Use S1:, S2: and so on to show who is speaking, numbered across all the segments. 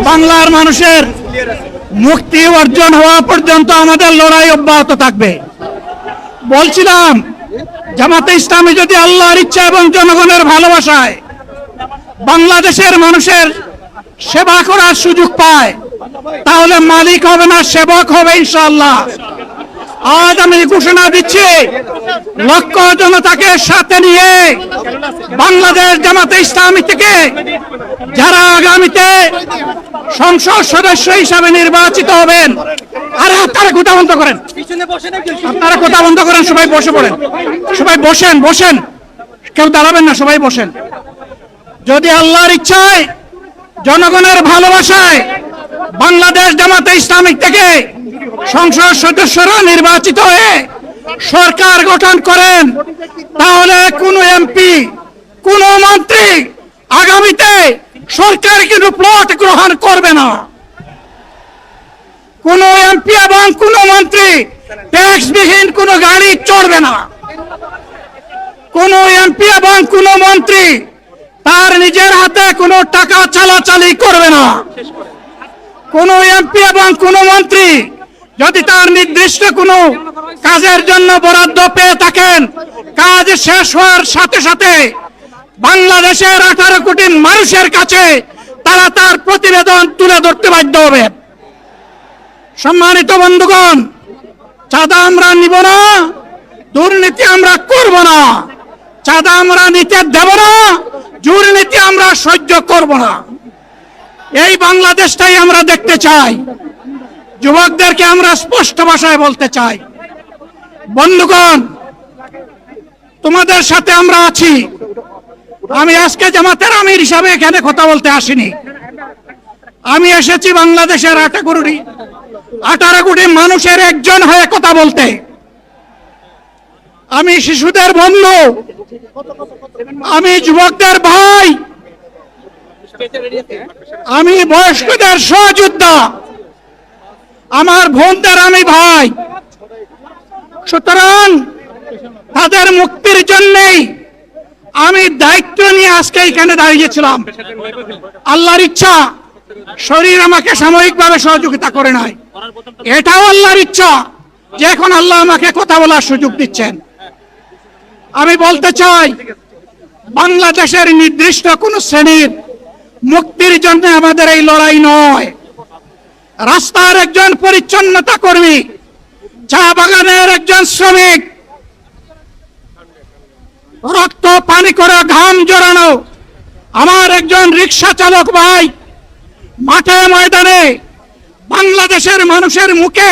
S1: বাংলার মানুষের মুক্তি অর্জন হওয়া পর্যন্ত আমাদের লড়াই অব্যাহত থাকবে। বলছিলাম, জামাতে ইসলামী যদি আল্লাহর ইচ্ছা এবং জনগণের ভালোবাসায় বাংলাদেশের মানুষের সেবা করার সুযোগ পায়, তাহলে মালিক হবে না, সেবক হবে ইনশাআল্লাহ। আজ আমি ঘোষণা দিচ্ছি, লক্ষ জনতাকে সাথে নিয়ে বাংলাদেশ জামাতে ইসলামী থেকে যারা আগামীতে সংসদ সদস্য হিসাবে নির্বাচিত হবেন, আরে আপনারা কথা বন্ধ করেন, আপনারা কথা বন্ধ করেন, সবাই বসে পড়েন, সবাই বসেন, বসেন, কেউ দাঁড়াবেন না, সবাই বসেন। যদি আল্লাহর ইচ্ছায় জনগণের ভালোবাসায় বাংলাদেশ জামাতে ইসলামী থেকে সংসদ সদস্যরা নির্বাচিত হয়ে সরকার গঠন করেন, তাহলে কোন এমপি, কোন মন্ত্রী আগামীতে সরকার কিন্তু প্লট গ্রহণ করবে না। কোন এমপি এবং কোন মন্ত্রী ট্যাক্সবিহীন কোন গাড়ি চড়বে না। কোন এমপি এবং কোন মন্ত্রী তার নিজের হাতে কোনো টাকা চালাচালি করবে না। কোন এমপি এবং কোন মন্ত্রী যদি তার নির্দিষ্ট কোনো কাজের জন্য বরাদ্দ পেয়ে থাকেন, কাজ শেষ হওয়ার সাথে সাথে বাংলাদেশের 18 কোটি মানুষের কাছে তারা তার প্রতিবেদন তুলে ধরতে বাধ্য হবে। সম্মানিত বন্ধুগণ, চাঁদা আমরা নিব না, দুর্নীতি আমরা করব না, চাঁদা আমরা নিতে দেব না, দুর্নীতি আমরা সহ্য করব না। এই বাংলাদেশটাই আমরা দেখতে চাই। যুবকদেরকে আমরা স্পষ্ট ভাষায় বলতে চাই, বন্ধুগণ, তোমাদের সাথে আমরা আছি। আমি আজকে জামাতের আমির হিসাবে এখানে কথা বলতে আসিনি। আমি এসেছি বাংলাদেশের 18 কোটি মানুষের একজন হয়ে কথা বলতে। আমি শিশুদের বন্ধু, আমি যুবকদের ভাই, আমি বয়স্কদের সহযোদ্ধা, আমার বোনদের আমি ভাই। সুতরাং তাদের মুক্তির জন্যই আমি দায়িত্ব নিয়ে আজকে এখানে দাঁড়িয়েছিলাম। আল্লাহর ইচ্ছা শরীর আমাকে সাময়িকভাবে সহযোগিতা করে নাই, এটাও আল্লাহর ইচ্ছা যে এখন আল্লাহ আমাকে কথা বলার সুযোগ দিচ্ছেন। আমি বলতে চাই, বাংলাদেশের নির্দিষ্ট কোন শ্রেণীর মুক্তির জন্য আমাদের এই লড়াই নয়। রাস্তার একজন পরিচ্ছন্নতা কর্মী, চা বাগানের একজন শ্রমিক, রক্ত পানি করে ঘাম জড়ানো আমার একজন রিক্সা চালক ভাই মাঠে ময়দানে বাংলাদেশের মানুষের মুখে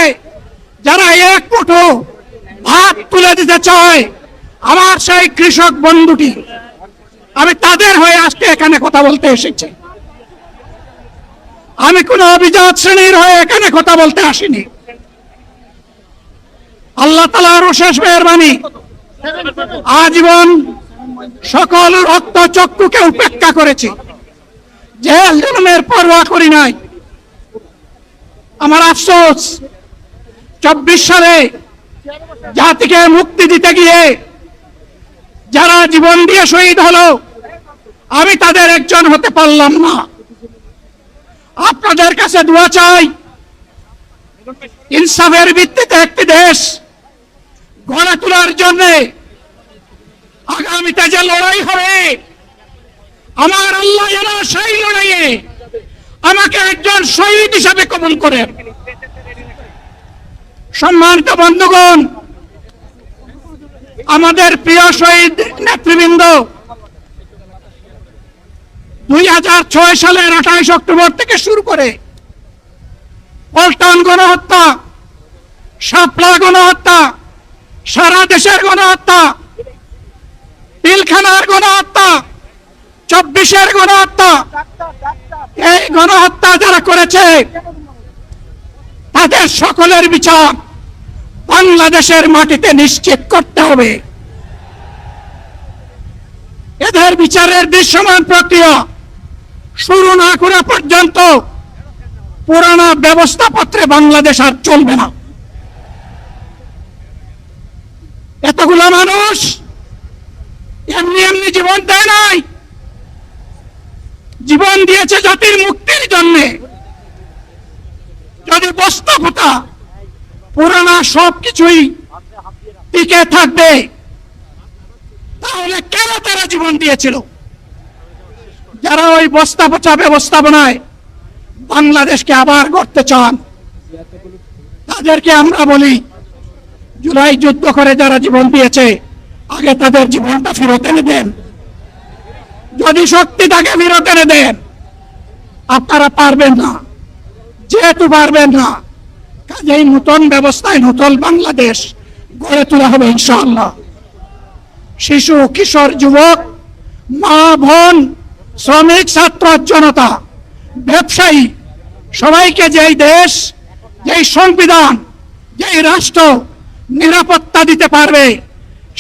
S1: যারা এক মুঠো ভাত তুলে দিতে চায়, আমার সেই কৃষক বন্ধুটি, আমি তাদের হয়ে আজকে এখানে কথা বলতে এসেছি। আমি কোন অভিজাত শ্রেণীর হয়ে এখানে কথা বলতে আসিনি। আল্লাহ তাআলার অশেষ মেহেরবানি, আজীবন সকল রক্ত চক্ষুকে উপেক্ষা করেছি, জেল জন্মের পরোয়া করি নাই। আমার আফসোস, 24 সালে জাতিকে মুক্তি দিতে গিয়ে যারা জীবন দিয়ে শহীদ হলো, আমি তাদের একজন হতে পারলাম না। আপনাদের কাছে দোয়া চাই, ইনসাফের ভিত্তিতে একটি দেশ গড়ে তোলার জন্য আগামীতে যে লড়াই হবে, আমার আল্লাহ যেন সেই লড়াইয়ে আমাকে একজন শহীদ হিসাবে কবুল করেন। সম্মানিত বন্ধুগণ, আমাদের প্রিয় শহীদ নেতৃবৃন্দ 2006 সালের 28 অক্টোবর থেকে শুরু করে পল্টন গণহত্যা, শাপলা গণহত্যা, সারা দেশের গণহত্যা, পিলখানার গণহত্যা, 24-এর গণহত্যা, এই গণহত্যা যারা করেছে তাদের সকলের বিচার বাংলাদেশের মাটিতে নিশ্চিত করতে হবে। এদের বিচারের দৃশ্যমান প্রক্রিয়া শুরু না করা পর্যন্ত পুরানা ব্যবস্থাপত্রে বাংলাদেশ আর চলবে না। এতগুলো মানুষ এমনি এমনি জীবন দেয় নাই, জীবন দিয়েছে জাতির মুক্তির জন্য। সবকিছুই টিকে থাকবে, তাহলে কেন তারা জীবন দিয়েছিল? যারা ওই বস্তা পচা ব্যবস্থাপনায় বাংলাদেশকে আবার গড়তে চান, তাদেরকে আমরা বলি, জুলাই যুদ্ধ করে যারা জীবন দিয়েছে, আগে তাদের জীবনটা ফেরত এনে দেন। যদি শক্তি থাকে ফেরত এনে দেন। আপনারা পারবেন না, যেহেতু পারবেন না, কাজেই নতুন ব্যবস্থায় নতুন বাংলাদেশ গড়ে তোলা হবে ইনশাআল্লাহ। শিশু, কিশোর, যুবক, মা, বোন, শ্রমিক, ছাত্র, জনতা, ব্যবসায়ী, সবাইকে যেই দেশ, যেই সংবিধান, যেই রাষ্ট্র নিরাপত্তা দিতে পারবে,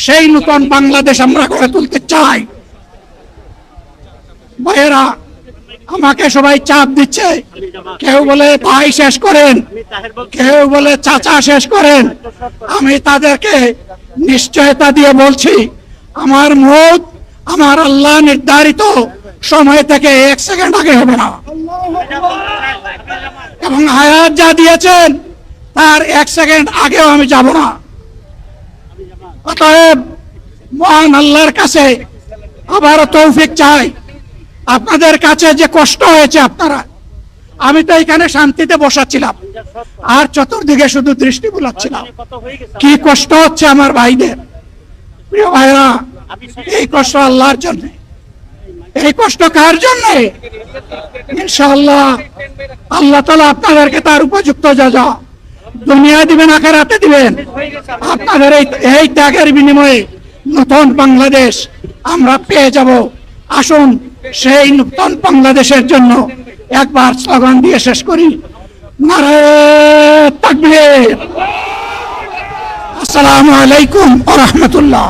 S1: সেই নতুন বাংলাদেশ আমরা গড়ে তুলতে চাই। ভাইয়েরা, আমাকে সবাই চাপ দিচ্ছে, কেউ বলে ভাই শেষ করেন, কেউ বলে চাচা শেষ করেন। আমি তাদেরকে নিশ্চয়তা দিয়ে বলছি, আমার মত আমার আল্লাহ নির্ধারিত সময় থেকে 1 সেকেন্ড আগে হবে না, এবং হায়াত যা দিয়েছেন তার 1 সেকেন্ড আগেও আমি যাব না। অতএব মহান আল্লাহর কাছে আবারও তৌফিক চাই। আপনাদের কাছে যে কষ্ট হয়েছে, আপনারা, আমি তো এখানে শান্তিতে বসাচ্ছিলাম, আর চতুর্দিকে শুধু দৃষ্টি বুলাচ্ছিলাম। কি কষ্ট হচ্ছে আমার ভাইদের। প্রিয় ভাইরা, এই কষ্ট আল্লাহর জন্য। এই কষ্ট কার জন্য? ইনশাআল্লাহ আল্লাহ তাআলা আপনাদেরকে তার উপযুক্ত যা দুনিয়া দিবেন, আখিরাতে দিবেন। আপনাদের এই ত্যাগের বিনিময়ে নতুন বাংলাদেশ আমরা পেয়ে যাব। আসুন সেই নতুন বাংলাদেশের জন্য একবার স্লোগান দিয়ে শেষ করি, নারায়ে তাকবীর। আসসালামু আলাইকুম ওয়া রাহমাতুল্লাহ।